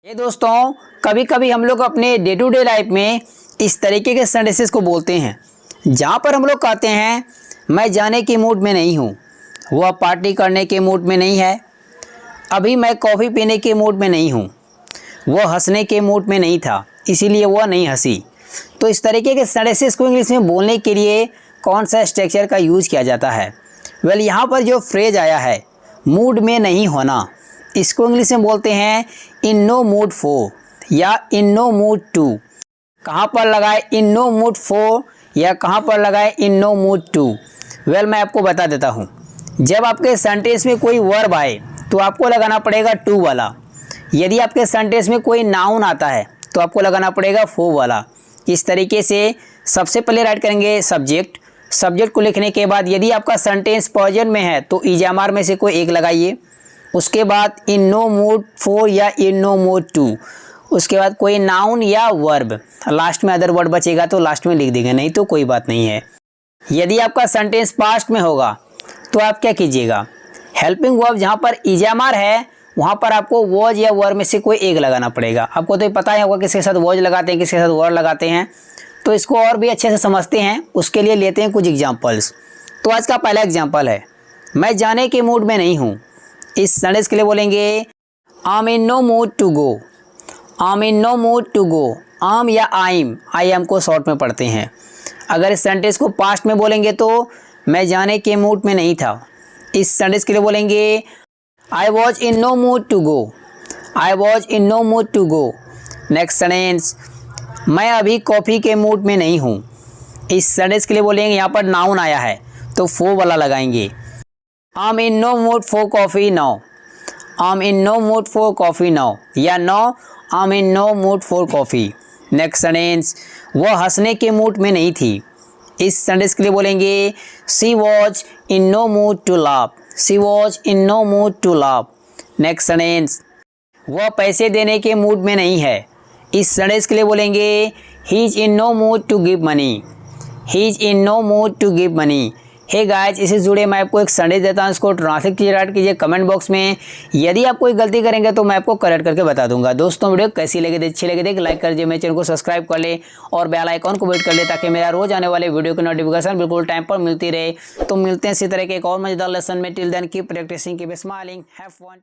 ये दोस्तों, कभी कभी हम लोग अपने डे टू डे लाइफ में इस तरीके के सेंटेंसेस को बोलते हैं जहाँ पर हम लोग कहते हैं मैं जाने के मूड में नहीं हूँ, वह पार्टी करने के मूड में नहीं है, अभी मैं कॉफ़ी पीने के मूड में नहीं हूँ, वह हंसने के मूड में नहीं था इसीलिए वह नहीं हंसी। तो इस तरीके के सेंटेंसेस को इंग्लिश में बोलने के लिए कौन सा स्ट्रक्चर का यूज़ किया जाता है? वेल, यहाँ पर जो फ्रेज आया है मूड में नहीं होना, इसको इंग्लिश में बोलते हैं इन नो मूड फॉर या इन नो मूड टू। कहाँ पर लगाए इन नो मूड फॉर या कहाँ पर लगाए in no mood to? Well, मैं आपको बता देता हूँ। जब आपके सेंटेंस में कोई वर्ब आए तो आपको लगाना पड़ेगा टू वाला। यदि आपके सेंटेंस में कोई नाउन आता है तो आपको लगाना पड़ेगा फॉर वाला। इस तरीके से सबसे पहले राइट करेंगे सब्जेक्ट। सब्जेक्ट को लिखने के बाद यदि आपका सेंटेंस प्रेजेंट में है तो इजामार में से कोई एक लगाइए। उसके बाद इन नो मूड फॉर या इन नो मूड टू। उसके बाद कोई नाउन या वर्ब, लास्ट में अदर वर्ड बचेगा तो लास्ट में लिख देंगे, नहीं तो कोई बात नहीं है। यदि आपका सेंटेंस पास्ट में होगा तो आप क्या कीजिएगा, हेल्पिंग वर्ब जहाँ पर इजामार है वहाँ पर आपको वॉज या वर्ब में से कोई एक लगाना पड़ेगा। आपको तो पता ही होगा किसके साथ वॉज लगाते हैं, किसके साथ वर्ब लगाते हैं। तो इसको और भी अच्छे से समझते हैं, उसके लिए लेते हैं कुछ एग्जाम्पल्स। तो आज का पहला एग्जाम्पल है मैं जाने के मूड में नहीं हूँ। इस सेंटेंस के लिए बोलेंगे I am in no mood to go. I am in no mood to go. आम या आई एम को शॉर्ट में पढ़ते हैं। अगर इस सेंटेंस को पास्ट में बोलेंगे तो मैं जाने के मूड में नहीं था। इस सेंटेंस के लिए बोलेंगे I was in no mood to go. I was in no mood to go. Next sentence मैं अभी कॉफ़ी के मूड में नहीं हूँ। इस सेंटेंस के लिए बोलेंगे यहाँ पर नाउन आया है तो फो वाला लगाएंगे। I am in no mood for coffee now. I am in no mood for coffee now या no I am in no mood for coffee. Next sentence वह हंसने के मूड में नहीं थी। इस सेंटेंस के लिए बोलेंगे she was in no mood to laugh. She was in no mood to laugh. Next sentence वह पैसे देने के मूड में नहीं है। इस सेंटेंस के लिए बोलेंगे he is in no mood to give money. He is in no mood to give money. Hey guys, इससे जुड़े मैं आपको एक सेंटेंस देता हूँ, इसको ट्रांसलेट कीजिए, राइट कीजिए कमेंट बॉक्स में। यदि आप कोई गलती करेंगे तो मैं आपको करेक्ट करके बता दूंगा। दोस्तों, वीडियो कैसी लगी, अच्छी लगी देख लाइक कर दीजिए, मेरे चैनल को सब्सक्राइब कर ले और बेल आइकॉन को वेट कर ले ताकि मेरा रोज आने वाले वीडियो की नोटिफिकेशन बिल्कुल टाइम पर मिलती रहे। तो मिलते हैं इसी तरह के एक और मजेदार लेसन में। Till then keep practising, keep smiling, have fun.